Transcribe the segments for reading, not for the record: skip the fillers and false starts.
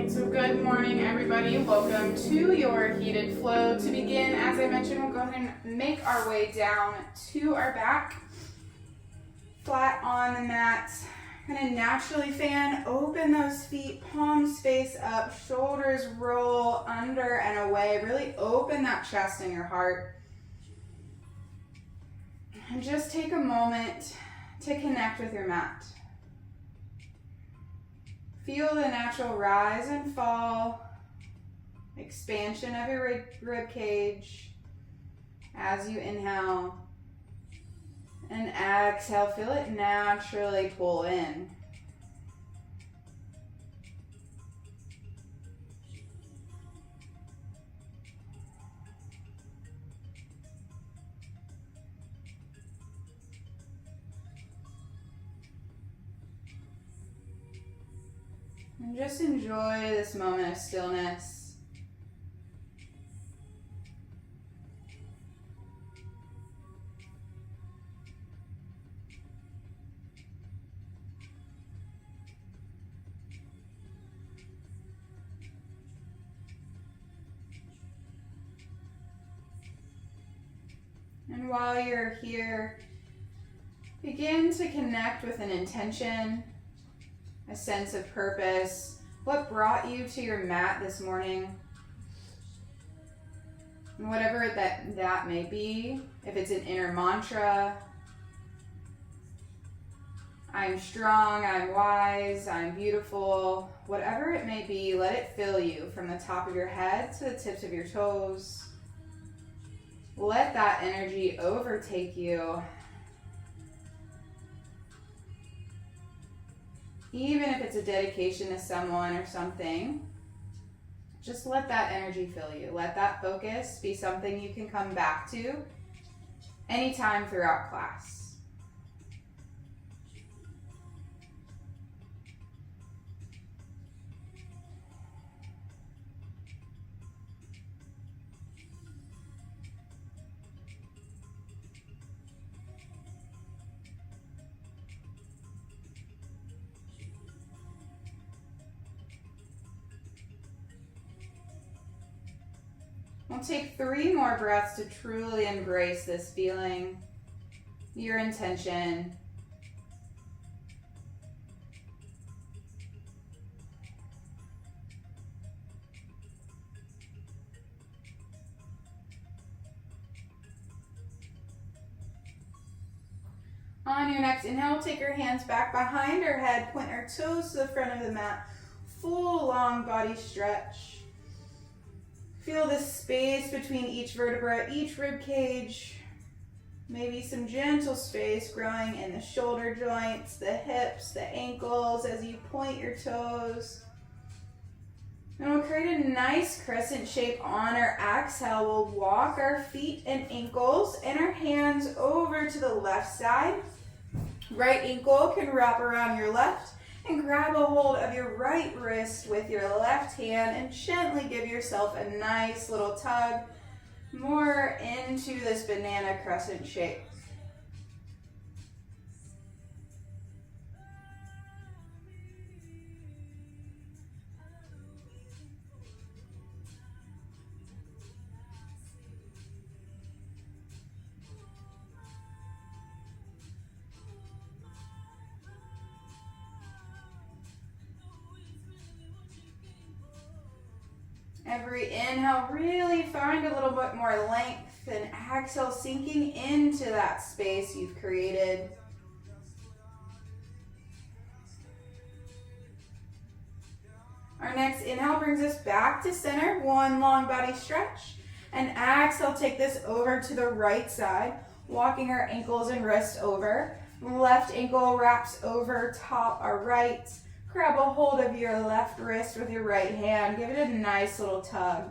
So good morning, everybody. Welcome to your heated flow. To begin, as I mentioned, we'll go ahead and make our way down to our back, flat on the mat. Kind of naturally fan, open those feet, palms face up, shoulders roll under and away. Really open that chest and your heart. And just take a moment to connect with your mat. Feel the natural rise and fall, expansion of your rib cage as you inhale, and exhale, feel it naturally pull in. And just enjoy this moment of stillness. And while you're here, begin to connect with an intention, a sense of purpose. What brought you to your mat this morning? And whatever that may be, if it's an inner mantra, I'm strong, I'm wise, I'm beautiful, whatever it may be, let it fill you from the top of your head to the tips of your toes. Let that energy overtake you. Even if it's a dedication to someone or something, just let that energy fill you. Let that focus be something you can come back to anytime throughout class. We'll take 3 more breaths to truly embrace this feeling, your intention. On your next inhale, take your hands back behind our head, point our toes to the front of the mat, full long body stretch. Feel the space between each vertebra, each rib cage. Maybe some gentle space growing in the shoulder joints, the hips, the ankles as you point your toes. And we'll create a nice crescent shape on our exhale. We'll walk our feet and ankles and our hands over to the left side. Right ankle can wrap around your left. And grab a hold of your right wrist with your left hand and gently give yourself a nice little tug more into this banana crescent shape. Every inhale, really find a little bit more length, and exhale, sinking into that space you've created. Our next inhale brings us back to center, 1 long body stretch, and exhale, take this over to the right side, walking our ankles and wrists over. Left ankle wraps over top our right. Grab a hold of your left wrist with your right hand. Give it a nice little tug.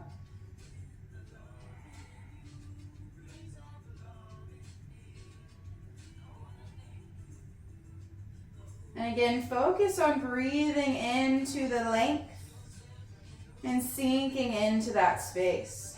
And again, focus on breathing into the length and sinking into that space.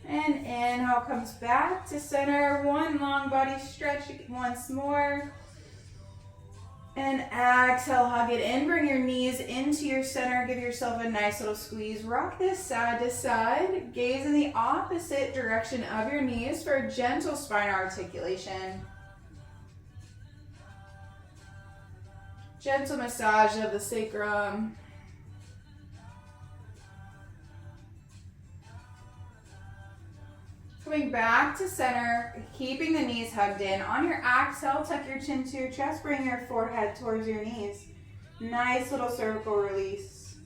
And inhale comes back to center. One long body stretch once more. And exhale, hug it in. Bring your knees into your center. Give yourself a nice little squeeze. Rock this side to side. Gaze in the opposite direction of your knees for a gentle spine articulation. Gentle massage of the sacrum. Coming back to center, keeping the knees hugged in. On your exhale, tuck your chin to your chest, bring your forehead towards your knees. Nice little cervical release.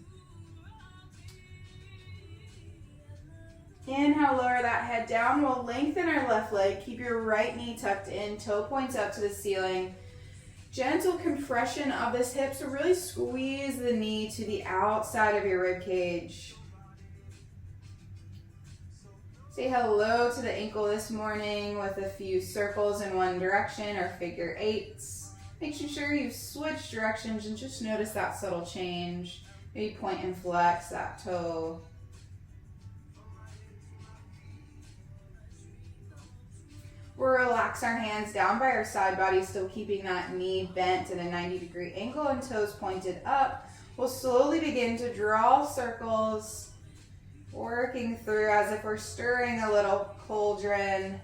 Inhale, lower that head down. We'll lengthen our left leg. Keep your right knee tucked in, toe points up to the ceiling. Gentle compression of this hip, so really squeeze the knee to the outside of your rib cage. Say hello to the ankle this morning with a few circles in one direction or figure eights. Make sure you switch directions and just notice that subtle change. Maybe point and flex that toe. We'll relax our hands down by our side body, still keeping that knee bent at a 90-degree angle and toes pointed up. We'll slowly begin to draw circles, working through as if we're stirring a little cauldron,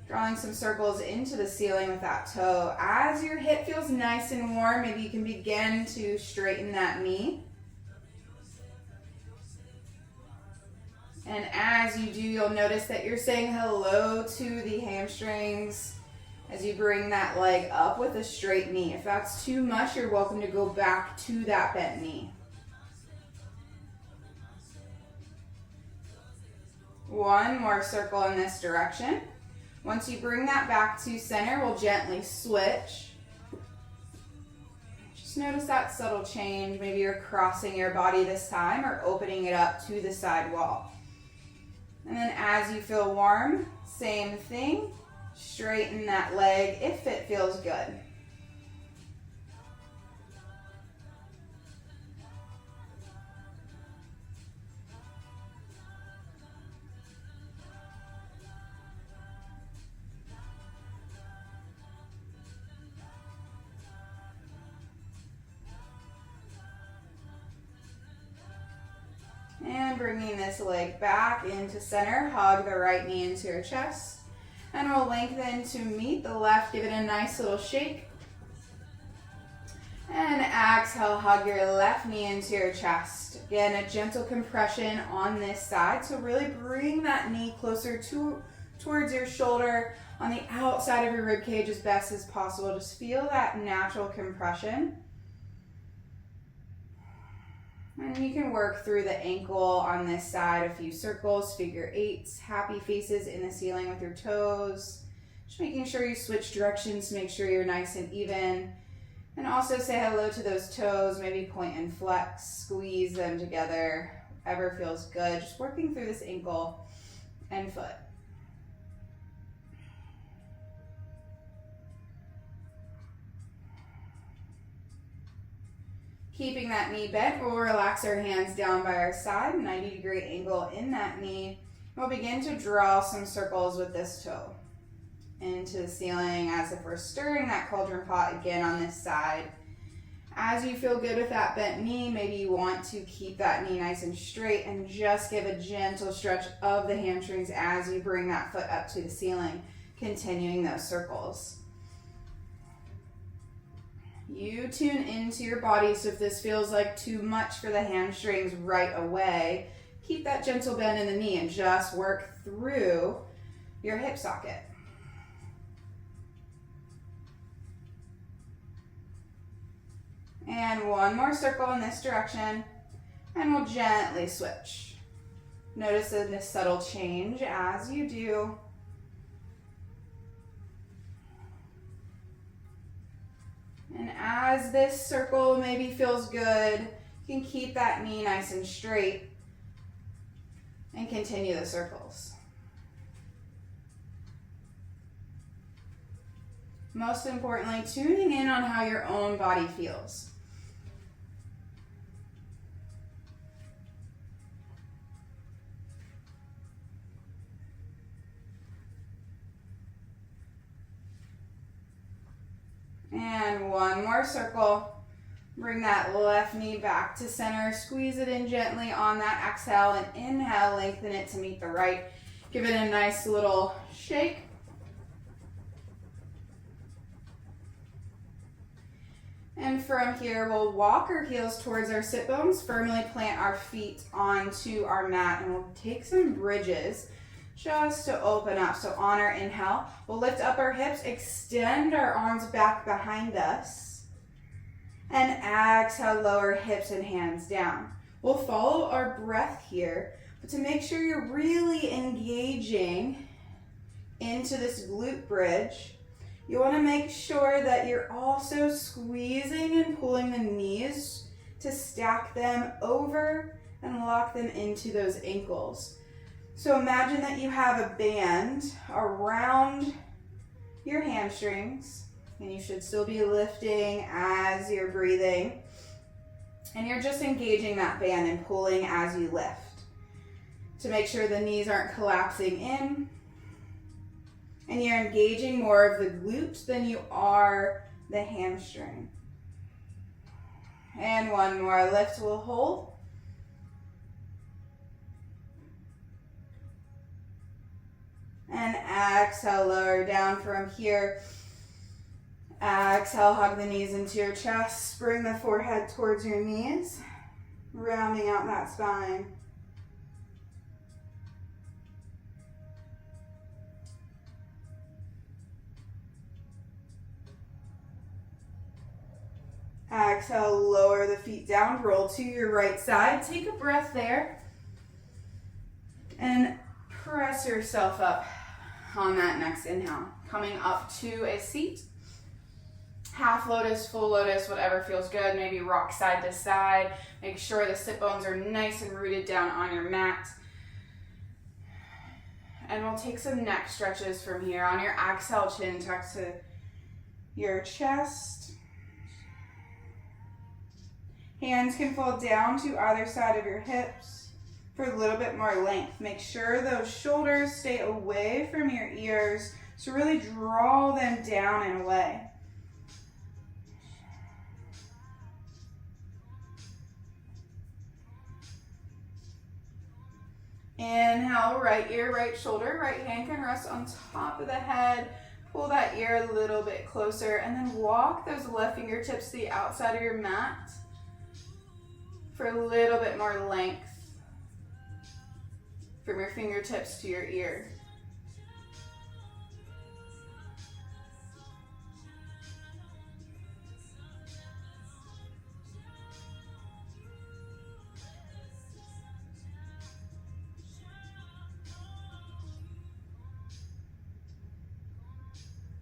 drawing some circles into the ceiling with that toe. As your hip feels nice and warm, maybe you can begin to straighten that knee. And as you do, you'll notice that you're saying hello to the hamstrings as you bring that leg up with a straight knee. If that's too much, you're welcome to go back to that bent knee. One more circle in this direction. Once you bring that back to center, we'll gently switch. Just notice that subtle change. Maybe you're crossing your body this time or opening it up to the side wall. And then as you feel warm, same thing. Straighten that leg if it feels good. And bringing this leg back into center, hug the right knee into your chest. And we'll lengthen to meet the left, give it a nice little shake. And exhale, hug your left knee into your chest. Again, a gentle compression on this side. So really bring that knee closer towards your shoulder on the outside of your rib cage as best as possible. Just feel that natural compression. And you can work through the ankle on this side, a few circles, figure eights, happy faces in the ceiling with your toes. Just making sure you switch directions to make sure you're nice and even. And also say hello to those toes, maybe point and flex, squeeze them together, whatever feels good. Just working through this ankle and foot. Keeping that knee bent, we'll relax our hands down by our side, 90-degree angle in that knee. We'll begin to draw some circles with this toe into the ceiling as if we're stirring that cauldron pot again on this side. As you feel good with that bent knee, maybe you want to keep that knee nice and straight and just give a gentle stretch of the hamstrings as you bring that foot up to the ceiling, continuing those circles. You tune into your body, so if this feels like too much for the hamstrings right away, keep that gentle bend in the knee and just work through your hip socket. And one more circle in this direction, and we'll gently switch. Notice this subtle change as you do. And as this circle maybe feels good, you can keep that knee nice and straight and continue the circles. Most importantly, tuning in on how your own body feels. And one more circle. Bring that left knee back to center. Squeeze it in gently on that exhale, and inhale, lengthen it to meet the right. Give it a nice little shake. And from here, we'll walk our heels towards our sit bones, firmly plant our feet onto our mat, and we'll take some bridges just to open up. So on our inhale, we'll lift up our hips, extend our arms back behind us, and exhale, lower hips and hands down. We'll follow our breath here, but to make sure you're really engaging into this glute bridge, you want to make sure that you're also squeezing and pulling the knees to stack them over and lock them into those ankles. So imagine that you have a band around your hamstrings, and you should still be lifting as you're breathing. And you're just engaging that band and pulling as you lift to make sure the knees aren't collapsing in. And you're engaging more of the glute than you are the hamstring. And one more lift, we'll hold. And exhale, lower down from here. Exhale, hug the knees into your chest. Bring the forehead towards your knees, rounding out that spine. Exhale, lower the feet down, roll to your right side. Take a breath there. And press yourself up on that next inhale. Coming up to a seat. Half lotus, full lotus, whatever feels good. Maybe rock side to side. Make sure the sit bones are nice and rooted down on your mat. And we'll take some neck stretches from here. On your exhale, chin tuck to your chest. Hands can fall down to either side of your hips for a little bit more length. Make sure those shoulders stay away from your ears, so really draw them down and away. Inhale, right ear, right shoulder. Right hand can rest on top of the head. Pull that ear a little bit closer, and then walk those left fingertips to the outside of your mat for a little bit more length from your fingertips to your ear.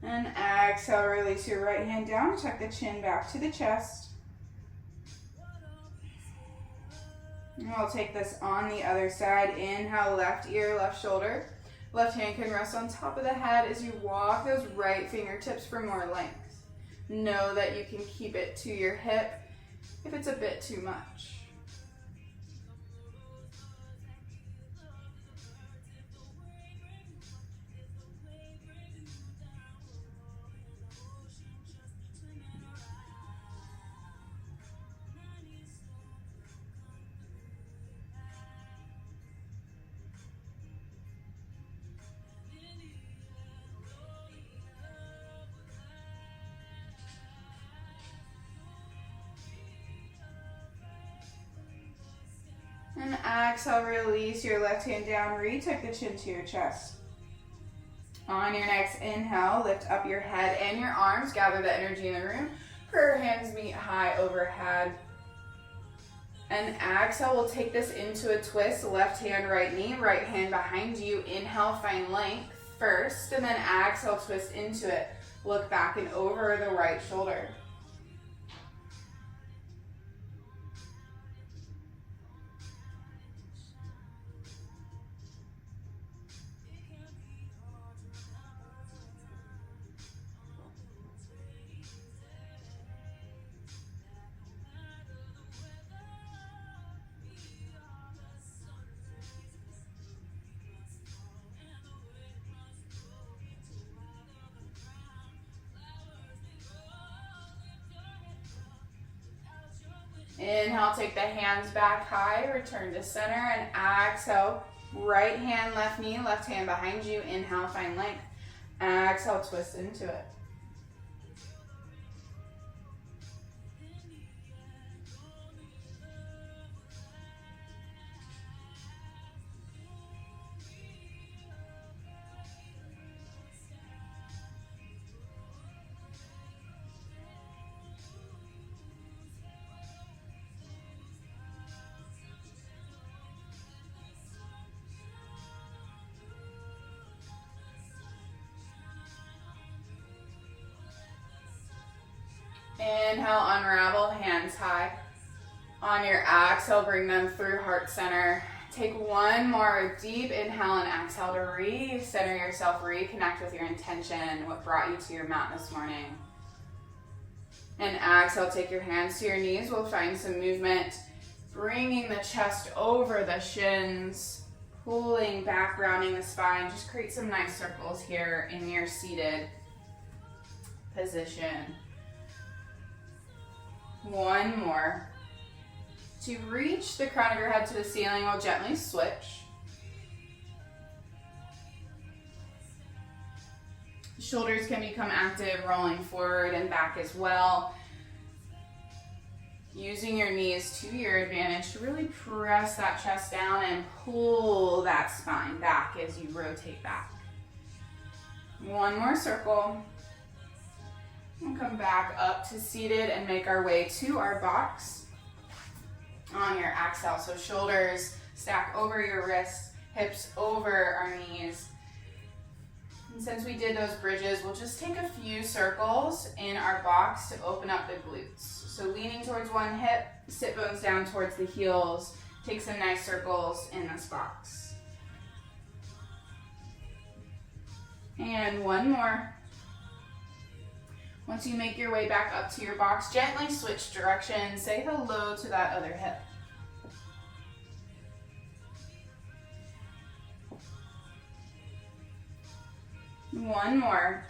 And exhale, release your right hand down, tuck the chin back to the chest. And we'll take this on the other side. Inhale, left ear, left shoulder. Left hand can rest on top of the head as you walk those right fingertips for more length. Know that you can keep it to your hip if it's a bit too much. And exhale, release your left hand down, retuck the chin to your chest. On your next inhale, lift up your head and your arms, gather the energy in the room. Prayer hands meet high overhead. And exhale, we'll take this into a twist, left hand, right knee, right hand behind you. Inhale, find length first, and then exhale, twist into it. Look back and over the right shoulder. Inhale, take the hands back high, return to center, and exhale, right hand, left knee, left hand behind you. Inhale, find length. Exhale, twist into it. Inhale, unravel, hands high. On your exhale, bring them through heart center. Take one more deep inhale and exhale to re-center yourself, reconnect with your intention, what brought you to your mat this morning. And exhale, take your hands to your knees. We'll find some movement, bringing the chest over the shins, pulling back, rounding the spine. Just create some nice circles here in your seated position. One more. To reach the crown of your head to the ceiling, we'll gently switch. Shoulders can become active, rolling forward and back as well. Using your knees to your advantage to really press that chest down and pull that spine back as you rotate back. One more circle. And come back up to seated and make our way to our box on your exhale. So shoulders stack over your wrists, hips over our knees. And since we did those bridges, we'll just take a few circles in our box to open up the glutes. So leaning towards one hip, sit bones down towards the heels. Take some nice circles in this box. And one more. Once you make your way back up to your box, gently switch directions. Say hello to that other hip. One more.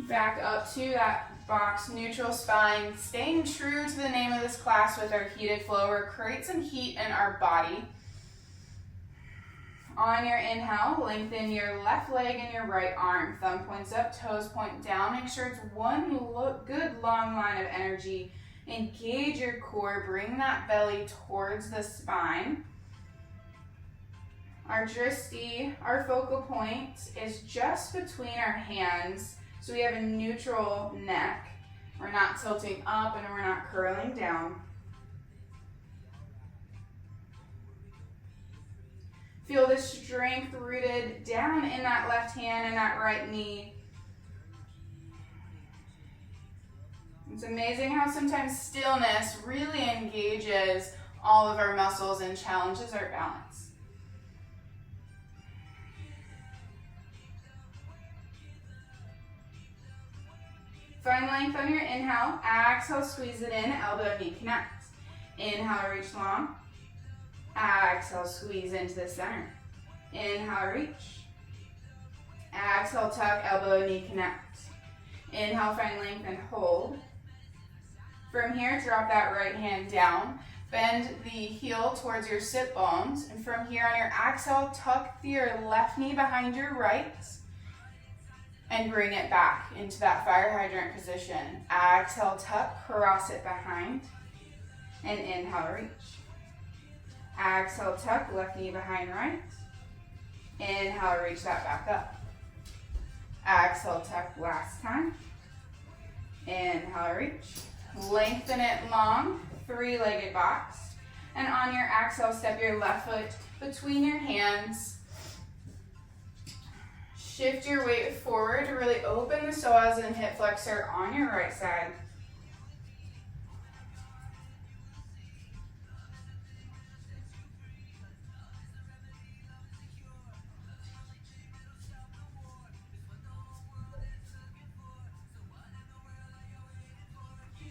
Back up to that box, neutral spine. Staying true to the name of this class with our heated flow. We're create some heat in our body. On your inhale, lengthen your left leg and your right arm. Thumb points up, toes point down. Make sure it's one good long line of energy. Engage your core. Bring that belly towards the spine. Our drishti, our focal point, is just between our hands. So we have a neutral neck. We're not tilting up and we're not curling down. Feel the strength rooted down in that left hand and that right knee. It's amazing how sometimes stillness really engages all of our muscles and challenges our balance. Find length on your inhale. Exhale, squeeze it in. Elbow, knee connect. Inhale, reach long. Exhale, squeeze into the center. Inhale, reach. Exhale, tuck, elbow, knee connect. Inhale, find length and hold. From here, drop that right hand down. Bend the heel towards your sit bones. And from here on your exhale, tuck your left knee behind your right. And bring it back into that fire hydrant position. Exhale, tuck, cross it behind. And inhale, reach. Exhale, tuck, left knee behind right. Inhale, reach that back up. Exhale, tuck, last time. Inhale, reach. Lengthen it long, three-legged box. And on your exhale, step your left foot between your hands. Shift your weight forward to really open the psoas and hip flexor on your right side.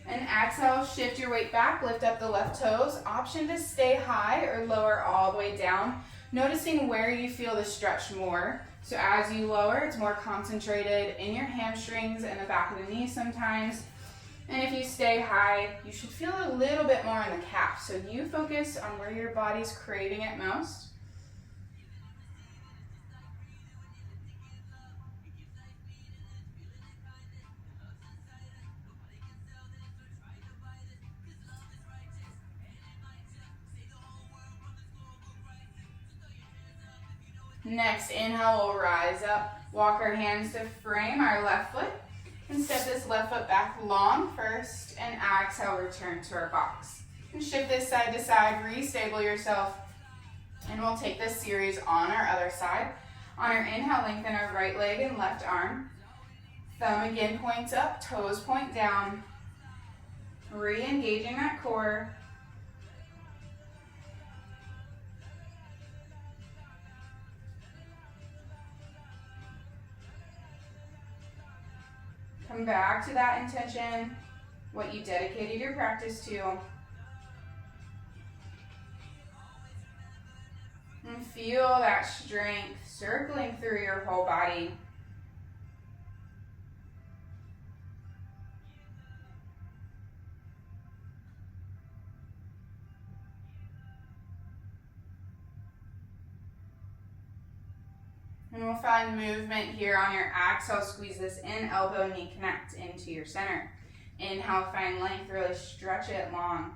And exhale, shift your weight back, lift up the left toes. Option to stay high or lower all the way down. Noticing where you feel the stretch more. So as you lower, it's more concentrated in your hamstrings and the back of the knee sometimes. And if you stay high, you should feel a little bit more in the calf. So you focus on where your body's craving it most. Next, inhale, we'll rise up. Walk our hands to frame our left foot. And step this left foot back long first. And exhale, return to our box. And shift this side to side, restable yourself. And we'll take this series on our other side. On our inhale, lengthen our right leg and left arm. Thumb again points up, toes point down. Re-engaging that core. Come back to that intention, what you dedicated your practice to. And feel that strength circling through your whole body. And we'll find movement here on your exhale. Squeeze this in, elbow, knee connect into your center. Inhale, find length, really stretch it long.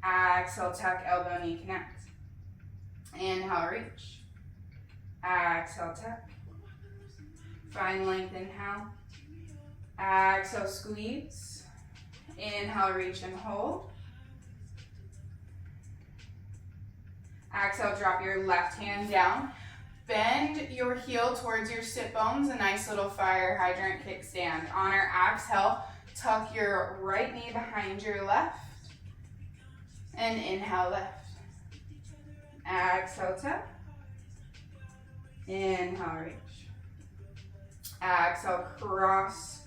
Exhale, tuck, elbow, knee connect. Inhale, reach. Exhale, tuck. Find length, inhale. Exhale, squeeze. Inhale, reach and hold. Exhale, drop your left hand down. Bend your heel towards your sit bones, a nice little fire hydrant kickstand. On our exhale, tuck your right knee behind your left. And inhale, lift. Exhale, tuck. Inhale, reach. Exhale, cross.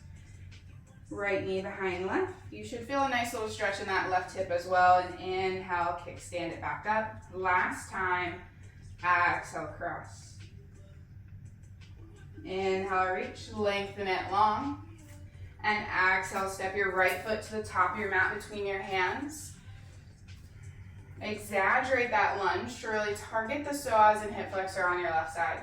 Right knee behind left. You should feel a nice little stretch in that left hip as well. And inhale, kickstand it back up. Last time. Exhale, cross. Inhale, reach, lengthen it long. And exhale, step your right foot to the top of your mat between your hands. Exaggerate that lunge to really target the psoas and hip flexor on your left side.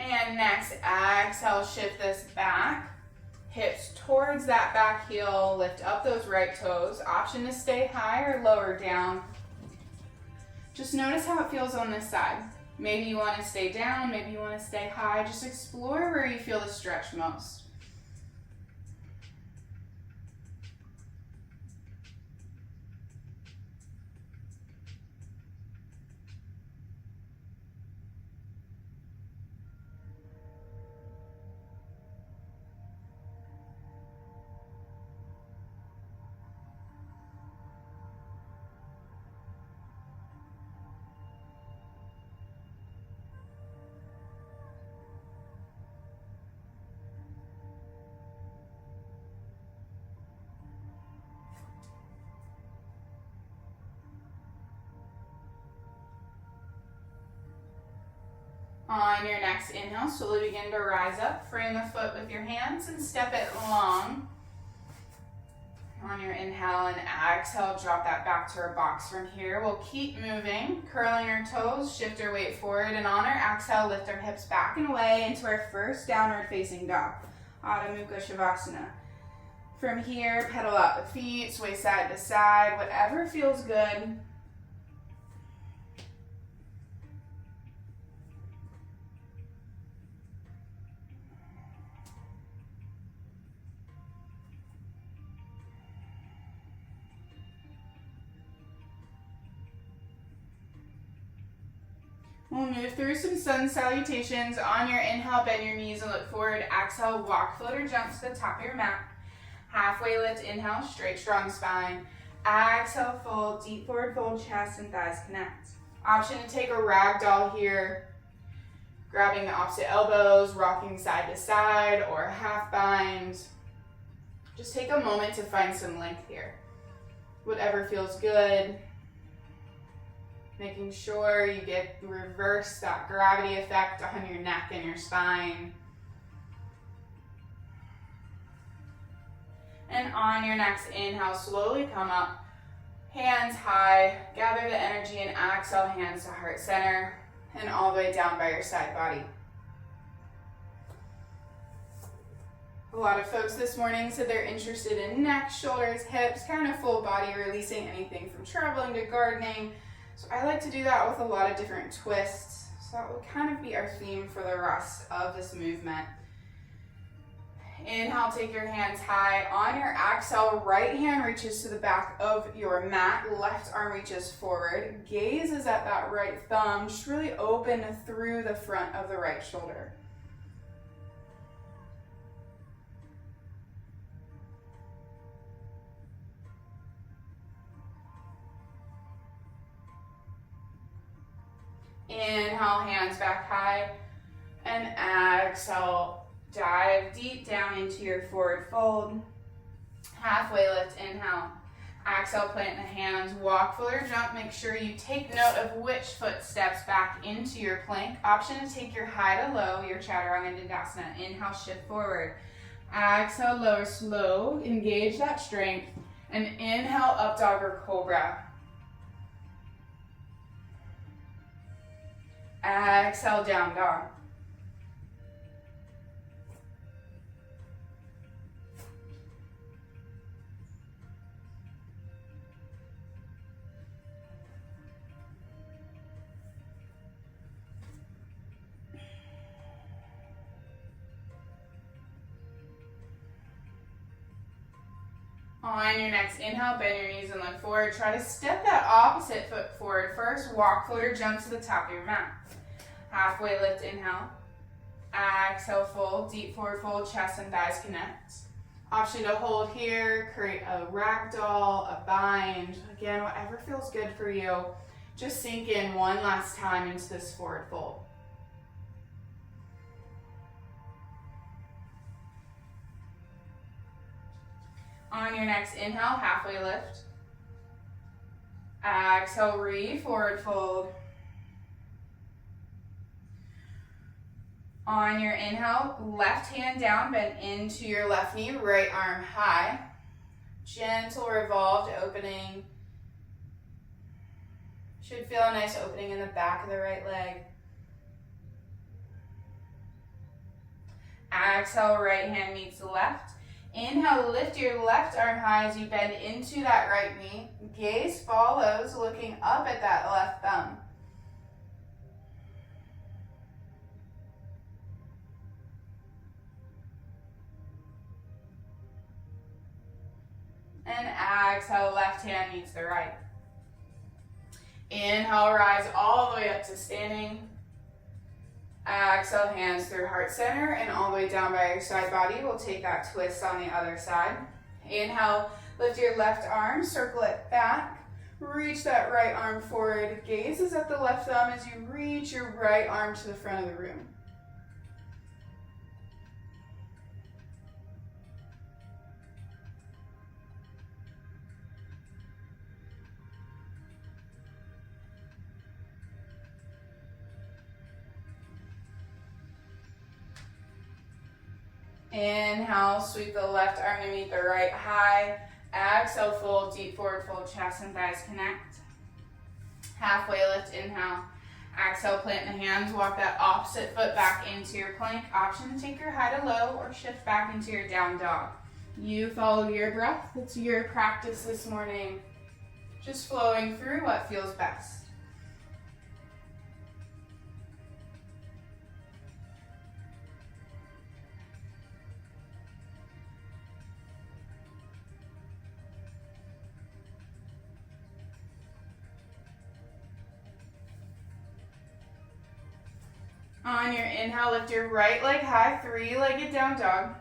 And next, exhale, shift this back. Hips towards that back heel. Lift up those right toes. Option to stay high or lower down. Just notice how it feels on this side. Maybe you want to stay down, maybe you want to stay high. Just explore where you feel the stretch most. On your next inhale, slowly begin to rise up. Frame the foot with your hands and step it long. On your inhale and exhale, drop that back to our box. From here, we'll keep moving, curling our toes, shift our weight forward, and on our exhale, lift our hips back and away into our first downward facing dog, Adho Mukha Shavasana. From here, pedal out the feet, sway side to side, whatever feels good. We'll move through some sun salutations. On your inhale, bend your knees and look forward. Exhale, walk, float, or jump to the top of your mat. Halfway lift, inhale, straight, strong spine. Exhale, fold, deep forward fold, chest and thighs connect. Option to take a ragdoll here, grabbing the opposite elbows, rocking side to side, or half bind. Just take a moment to find some length here. Whatever feels good. Making sure you reverse that gravity effect on your neck and your spine. And on your next inhale, slowly come up, hands high, gather the energy and exhale, hands to heart center, and all the way down by your side body. A lot of folks this morning said they're interested in neck, shoulders, hips, kind of full body, releasing anything from traveling to gardening. So I like to do that with a lot of different twists. So that will kind of be our theme for the rest of this movement. Inhale, take your hands high. On your exhale, right hand reaches to the back of your mat. Left arm reaches forward. Gaze is at that right thumb. Just really open through the front of the right shoulder. Inhale, hands back high, and exhale, dive deep down into your forward fold. Halfway lift, inhale. Exhale, plant the hands, walk, fold, or jump. Make sure you take note of which foot steps back into your plank. Option to take your high to low, your Anjaneyasana. Inhale, shift forward. Exhale, lower slow, engage that strength, and inhale, up dog or cobra. Exhale, down dog. On your next inhale, bend your knees and look forward. Try to step that opposite foot forward first. Walk, float, or jump to the top of your mat. Halfway lift, inhale. Exhale, fold, deep forward fold, chest and thighs connect. Option to hold here, create a ragdoll, a bind. Again, whatever feels good for you. Just sink in one last time into this forward fold. On your next inhale, halfway lift. Exhale, forward fold. On your inhale, left hand down, bend into your left knee, right arm high. Gentle revolved opening. Should feel a nice opening in the back of the right leg. Exhale, right hand meets the left. Inhale, lift your left arm high as you bend into that right knee. Gaze follows, looking up at that left thumb. And exhale, left hand meets the right. Inhale, rise all the way up to standing. Exhale, hands through heart center and all the way down by your side body. We'll take that twist on the other side. Inhale, lift your left arm, circle it back. Reach that right arm forward. Gaze is at the left thumb as you reach your right arm to the front of the room. Inhale, sweep the left arm to meet the right high. Exhale, fold, deep forward fold, chest and thighs connect. Halfway lift, inhale. Exhale, plant the hands, walk that opposite foot back into your plank. Option to take your high to low or shift back into your down dog. You follow your breath. It's your practice this morning. Just flowing through what feels best. On your inhale, lift your right leg high, three-legged down dog.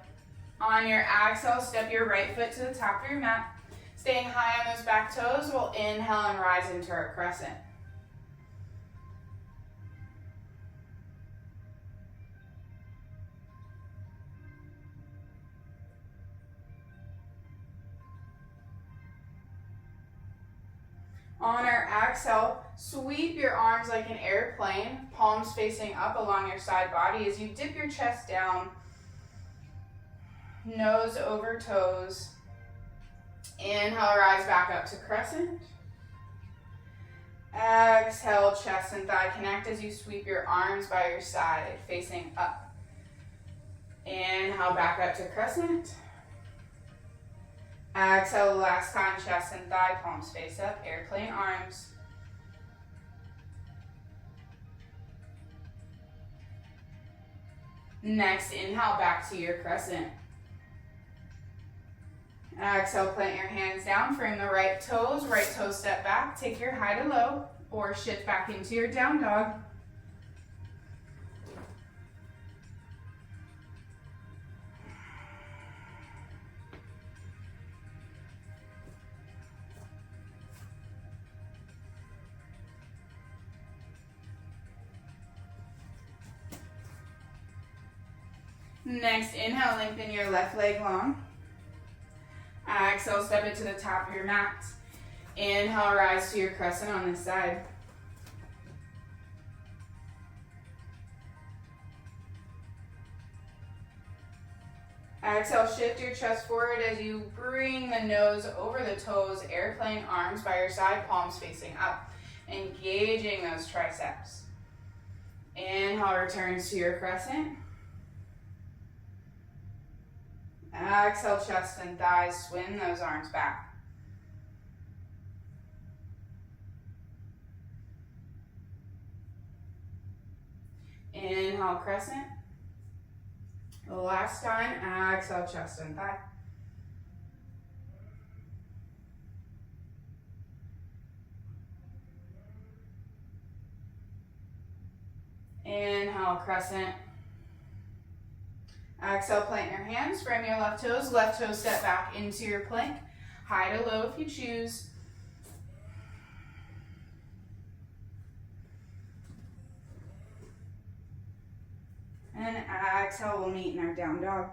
On your exhale, step your right foot to the top of your mat. Staying high on those back toes, we'll inhale and rise into our crescent. On our exhale, sweep your arms like an airplane, palms facing up along your side body as you dip your chest down, nose over toes. Inhale, rise back up to crescent. Exhale, chest and thigh connect as you sweep your arms by your side, facing up. Inhale, back up to crescent. Exhale, last time, chest and thigh, palms face up, airplane arms. Next, inhale, back to your crescent. Exhale, plant your hands down, frame the right toes step back, take your high to low, or shift back into your down dog. Next, inhale, lengthen your left leg long. Exhale, step it to the top of your mat. Inhale, rise to your crescent on this side. Exhale, shift your chest forward as you bring the nose over the toes, airplane arms by your side, palms facing up, engaging those triceps. Inhale, returns to your crescent. Exhale, chest and thighs, swing those arms back. Inhale, crescent. Last time, exhale, chest and thigh. Inhale, crescent. Exhale, plant your hands, frame your left toes step back into your plank. High to low if you choose. And exhale, we'll meet in our down dog.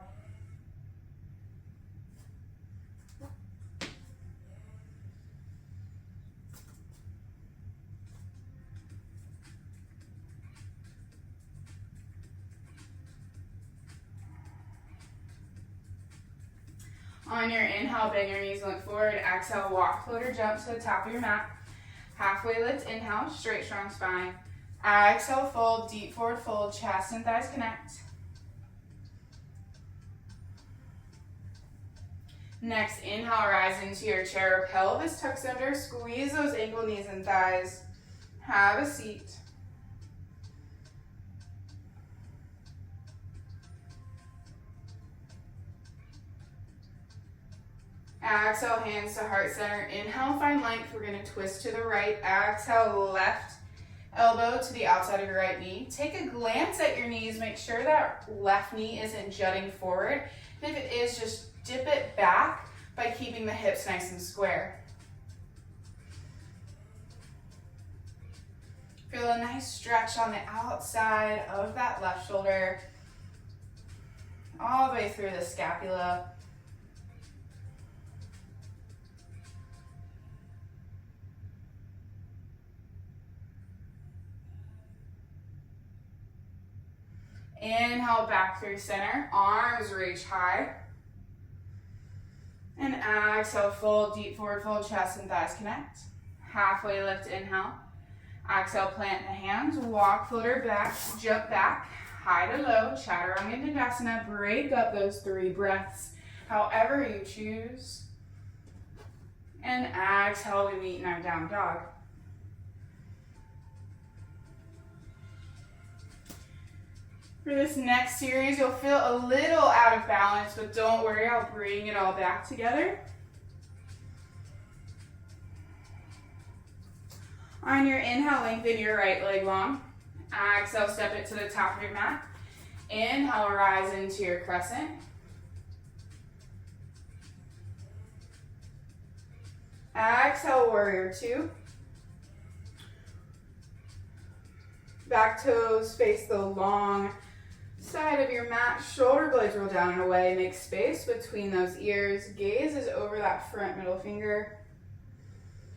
On your inhale, bend your knees, look forward. Exhale, walk, float, or jump to the top of your mat. Halfway lift, inhale, straight, strong spine. Exhale, fold, deep forward fold, chest and thighs connect. Next, inhale, rise into your chair, pelvis tucks under, squeeze those ankle, knees, and thighs. Have a seat. Exhale, hands to heart center. Inhale, find length. We're going to twist to the right. Exhale, left elbow to the outside of your right knee. Take a glance at your knees. Make sure that left knee isn't jutting forward. And if it is, just dip it back by keeping the hips nice and square. Feel a nice stretch on the outside of that left shoulder, all the way through the scapula. Inhale, back through center, arms reach high. And exhale, fold, deep forward fold, chest and thighs connect. Halfway lift, inhale. Exhale, plant the hands, walk, floater back, jump back, high to low, Anjaneyasana. Break up those 3 breaths, however you choose. And exhale, we meet in our down dog. For this next series, you'll feel a little out of balance, but don't worry, I'll bring it all back together. On your inhale, lengthen your right leg long. Exhale, step it to the top of your mat. Inhale, rise into your crescent. Exhale, warrior two. Back toes face the long side of your mat. Shoulder blades roll down and away. Make space between those ears. Gaze is over that front middle finger.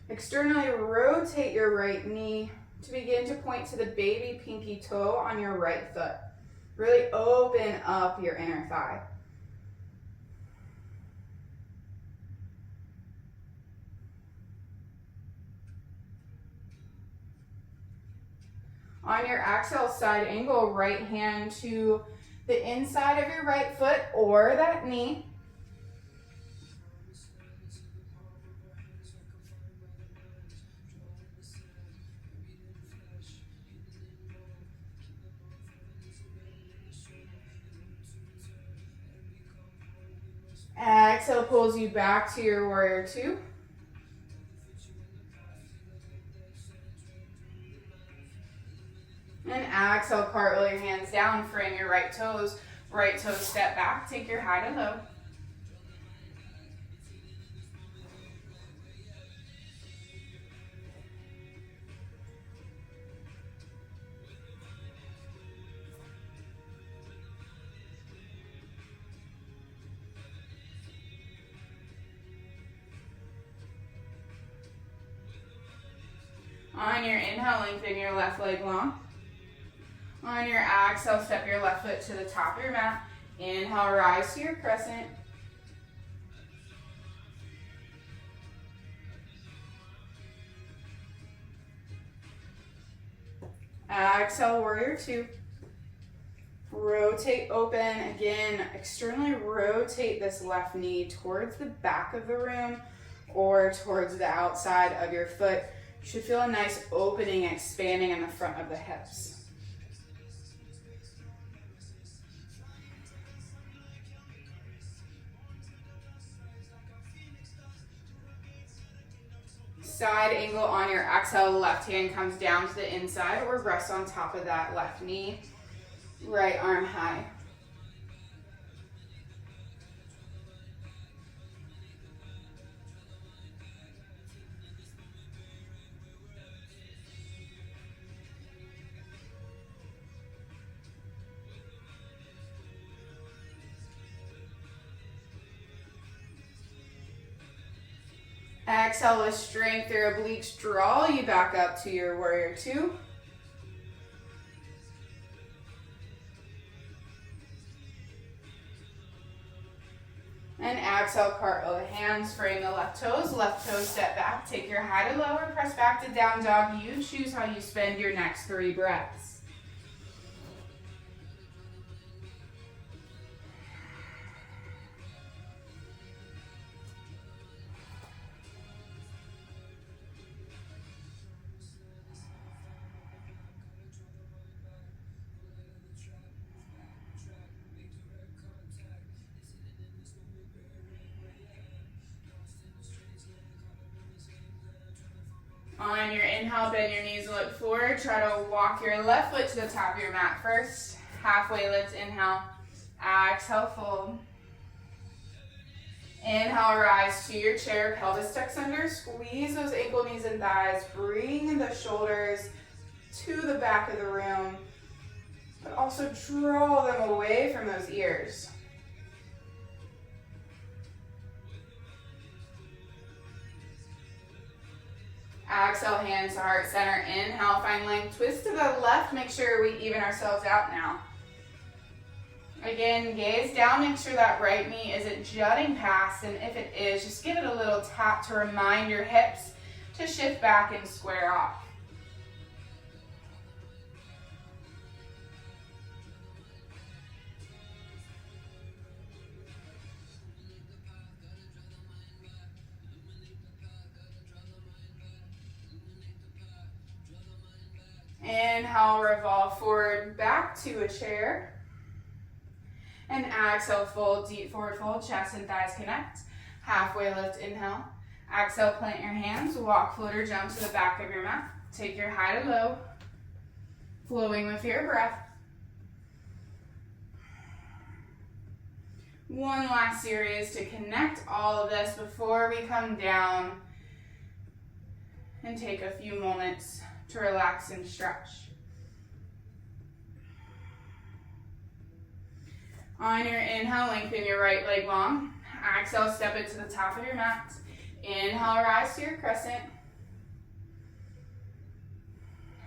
Externally rotate your right knee to begin to point to the baby pinky toe on your right foot. Really open up your inner thigh. On your exhale, side angle, right hand to the inside of your right foot or that knee. Exhale pulls you back to your warrior two. And exhale, cartwheel your hands down, frame your right toes step back, take your high to low. On your inhale, lengthen your left leg long. On your exhale, step your left foot to the top of your mat. Inhale, rise to your crescent. Exhale, warrior two. Rotate open. Again, externally rotate this left knee towards the back of the room or towards the outside of your foot. You should feel a nice opening, expanding in the front of the hips. Side angle on your exhale, left hand comes down to the inside or rests on top of that left knee. Right arm high. Exhale with strength, your obliques draw you back up to your warrior two. And exhale, cartwheel the hands, frame the left toes step back, take your high to low or press back to down dog. You choose how you spend your next 3 breaths. On your inhale, bend your knees, look forward. Try to walk your left foot to the top of your mat first. Halfway lift, inhale. Exhale, fold. Inhale, rise to your chair. Pelvis tucks under. Squeeze those ankle, knees, and thighs. Bring the shoulders to the back of the room, but also draw them away from those ears. Exhale, hands to heart center. Inhale, find length. Twist to the left. Make sure we even ourselves out now. Again, gaze down. Make sure that right knee isn't jutting past. And if it is, just give it a little tap to remind your hips to shift back and square off. Inhale, revolve forward back to a chair. And exhale, fold, deep forward fold, chest and thighs connect. Halfway lift, inhale. Exhale, plant your hands, walk, float, or jump to the back of your mat. Take your high to low. Flowing with your breath. One last series to connect all of this before we come down and take a few moments to relax and stretch. On your inhale, lengthen your right leg long. Exhale, step it to the top of your mat. Inhale, rise to your crescent.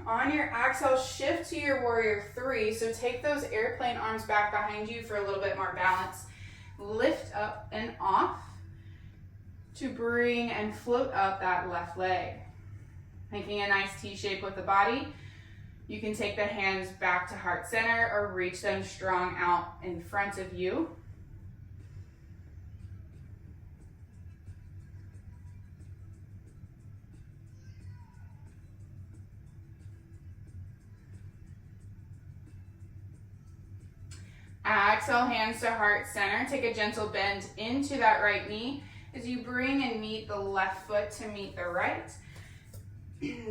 On your exhale, shift to your warrior three. So take those airplane arms back behind you for a little bit more balance. Lift up and off to bring and float up that left leg. Making a nice T shape with the body. You can take the hands back to heart center or reach them strong out in front of you. Exhale, hands to heart center. Take a gentle bend into that right knee as you bring and meet the left foot to meet the right.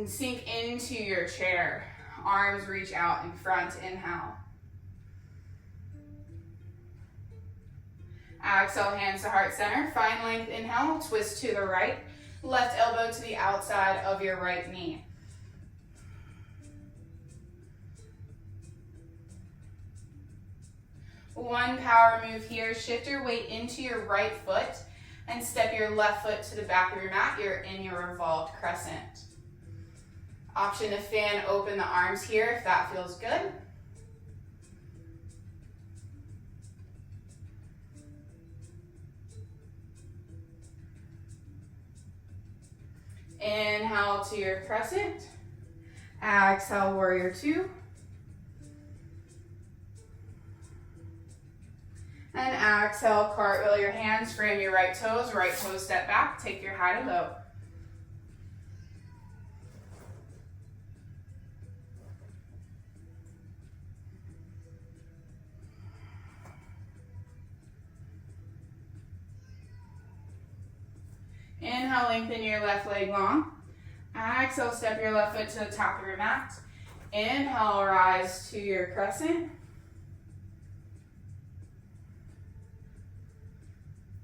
Sink into your chair. Arms reach out in front. Inhale. Exhale, hands to heart center. Find length. Inhale, twist to the right. Left elbow to the outside of your right knee. One power move here. Shift your weight into your right foot and step your left foot to the back of your mat. You're in your revolved crescent. Option to fan open the arms here if that feels good. Inhale to your crescent. Exhale, warrior two. And exhale, cartwheel your hands, frame your right toes step back, take your high to low. Inhale, lengthen your left leg long. Exhale, step your left foot to the top of your mat. Inhale, rise to your crescent.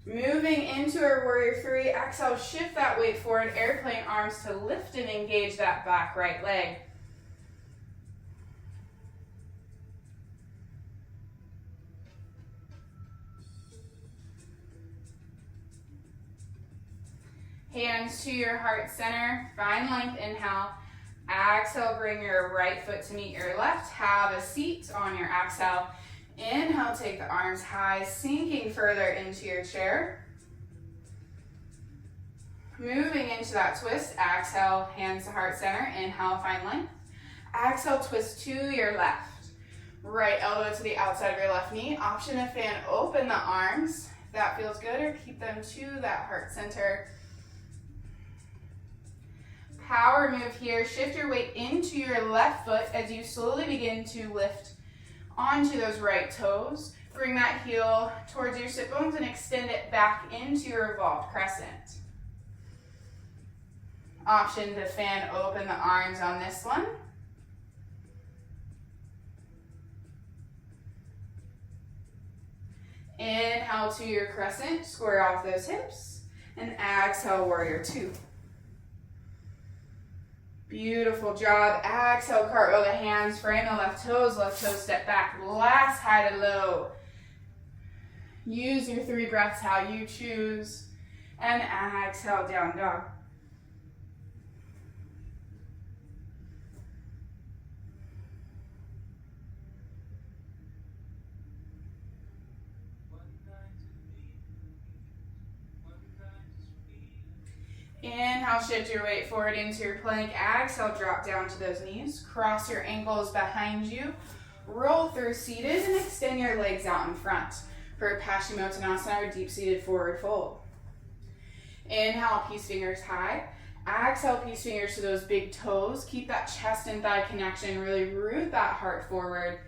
Moving into our warrior three, exhale, shift that weight forward, airplane arms to lift and engage that back right leg. Hands to your heart center, find length, inhale. Exhale, bring your right foot to meet your left. Have a seat on your exhale. Inhale, take the arms high, sinking further into your chair. Moving into that twist, exhale, hands to heart center. Inhale, find length. Exhale, twist to your left. Right elbow to the outside of your left knee. Option to fan open the arms, if that feels good, or keep them to that heart center. Power move here. Shift your weight into your left foot as you slowly begin to lift onto those right toes. Bring that heel towards your sit bones and extend it back into your revolved crescent. Option to fan open the arms on this one. Inhale to your crescent, square off those hips, and exhale, warrior two. Beautiful job. Exhale, cartwheel the hands, frame the left toes step back. Last high to low. Use your 3 breaths how you choose. And exhale, down dog. Inhale, shift your weight forward into your plank. Exhale, drop down to those knees. Cross your ankles behind you. Roll through seated and extend your legs out in front for Paschimottanasana or deep seated forward fold. Inhale, peace fingers high. Exhale, peace fingers to those big toes. Keep that chest and thigh connection. Really root that heart forward.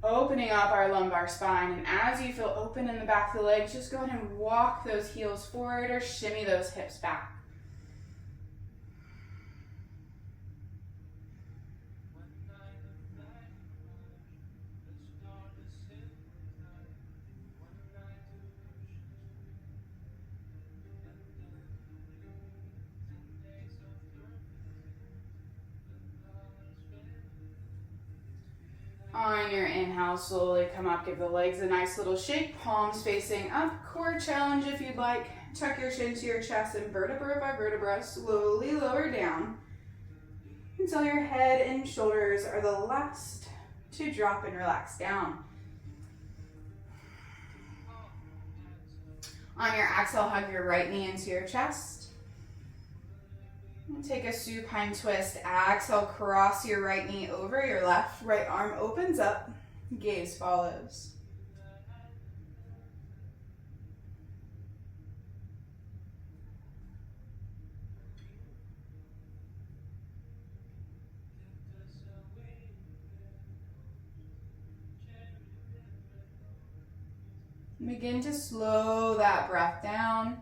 Opening up our lumbar spine. And as you feel open in the back of the legs, just go ahead and walk those heels forward or shimmy those hips back. your inhale, slowly come up, give the legs a nice little shake, palms facing up, core challenge if you'd like. Tuck your chin to your chest and vertebra by vertebra, slowly lower down until your head and shoulders are the last to drop and relax down. On your exhale, hug your right knee into your chest. And take a supine twist. Exhale, cross your right knee over your left. Right arm opens up. Gaze follows. Begin to slow that breath down.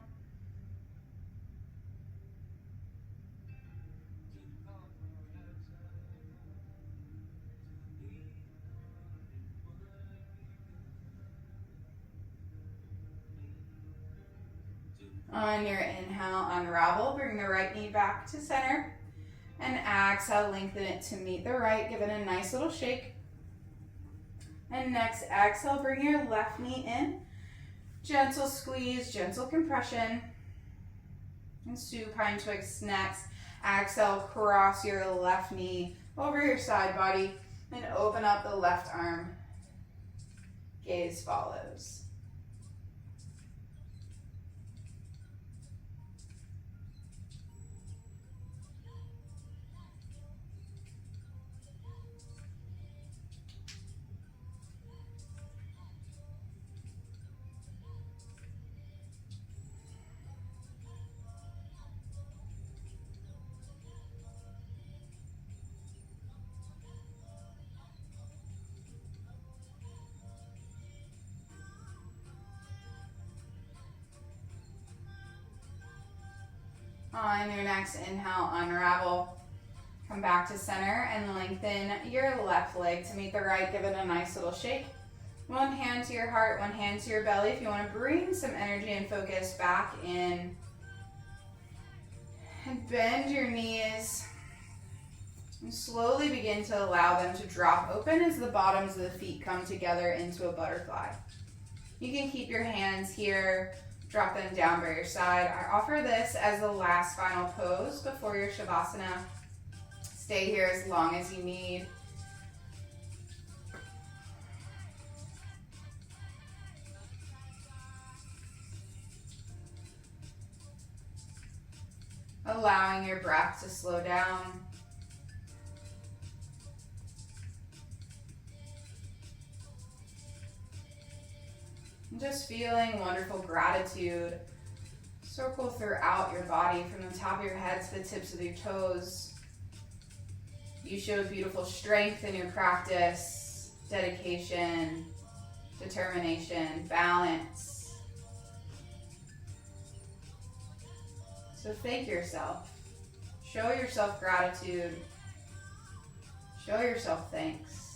On your inhale, unravel, bring the right knee back to center. And exhale, lengthen it to meet the right, give it a nice little shake. And next, exhale, bring your left knee in. Gentle squeeze, gentle compression. And supine twist next. Exhale, cross your left knee over your side body and open up the left arm. Gaze follows. On your next inhale, unravel. Come back to center and lengthen your left leg to meet the right. Give it a nice little shake. One hand to your heart, one hand to your belly. If you want to bring some energy and focus back in. And bend your knees. And slowly begin to allow them to drop open as the bottoms of the feet come together into a butterfly. You can keep your hands here. Drop them down by your side. I offer this as the last final pose before your Shavasana. Stay here as long as you need. Allowing your breath to slow down. Just feeling wonderful gratitude circle throughout your body from the top of your head to the tips of your toes. You show beautiful strength in your practice, dedication, determination, balance. So thank yourself. Show yourself gratitude. Show yourself thanks.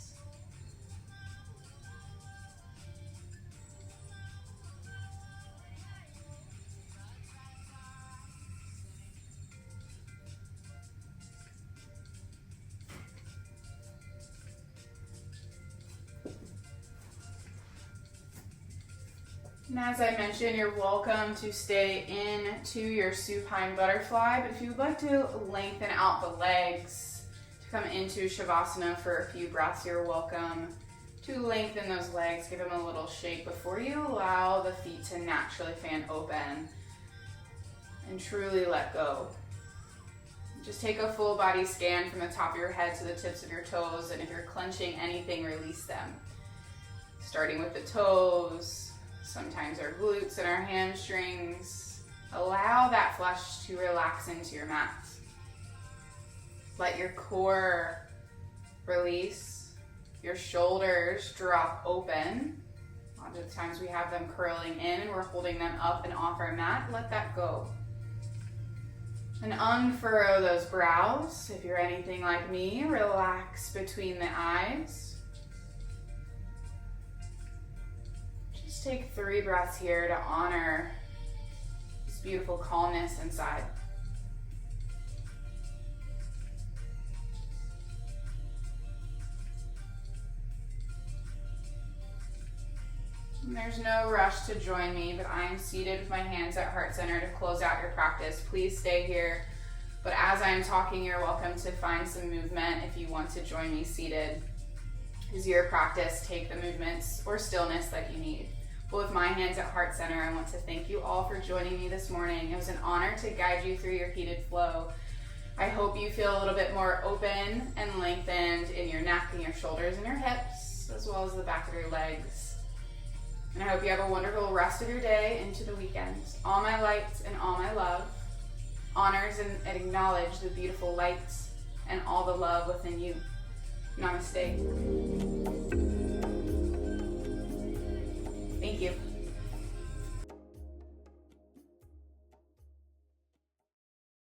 And as I mentioned, you're welcome to stay into your supine butterfly, but if you would like to lengthen out the legs to come into Shavasana for a few breaths, you're welcome to lengthen those legs. Give them a little shake before you allow the feet to naturally fan open and truly let go. Just take a full body scan from the top of your head to the tips of your toes, and if you're clenching anything, release them. Starting with the toes, sometimes our glutes and our hamstrings. Allow that flesh to relax into your mat. Let your core release. Your shoulders drop open. A lot of the times we have them curling in and we're holding them up and off our mat. Let that go. And unfurrow those brows. If you're anything like me, relax between the eyes. Take 3 breaths here to honor this beautiful calmness inside. And there's no rush to join me, but I am seated with my hands at heart center to close out your practice. Please stay here. But as I'm talking, you're welcome to find some movement if you want to join me seated. As your practice, take the movements or stillness that you need. But with my hands at heart center, I want to thank you all for joining me this morning. It was an honor to guide you through your heated flow. I hope you feel a little bit more open and lengthened in your neck and your shoulders and your hips, as well as the back of your legs. And I hope you have a wonderful rest of your day into the weekend. All my light and all my love honors and acknowledge the beautiful light and all the love within you. Namaste.